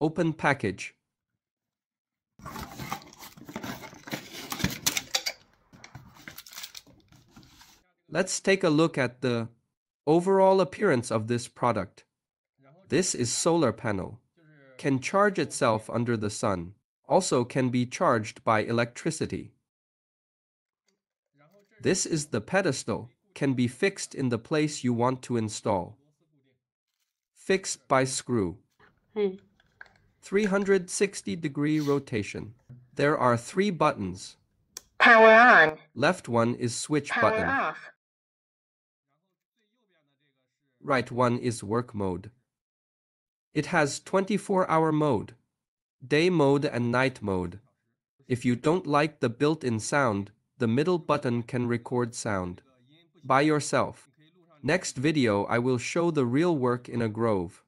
Open package. Let's take a look at the overall appearance of this product. This is solar panel. Can charge itself under the sun. Also can be charged by electricity. This is the pedestal. Can be fixed in the place you want to install. Fixed by screw. 360-degree rotation. There are 3 buttons. Power on. Left one is switch Power button. off. Right one is work mode. It has 24-hour mode, day mode and night mode. If you don't like the built-in sound, the middle button can record sound by yourself. Next video I will show the real work in a grove.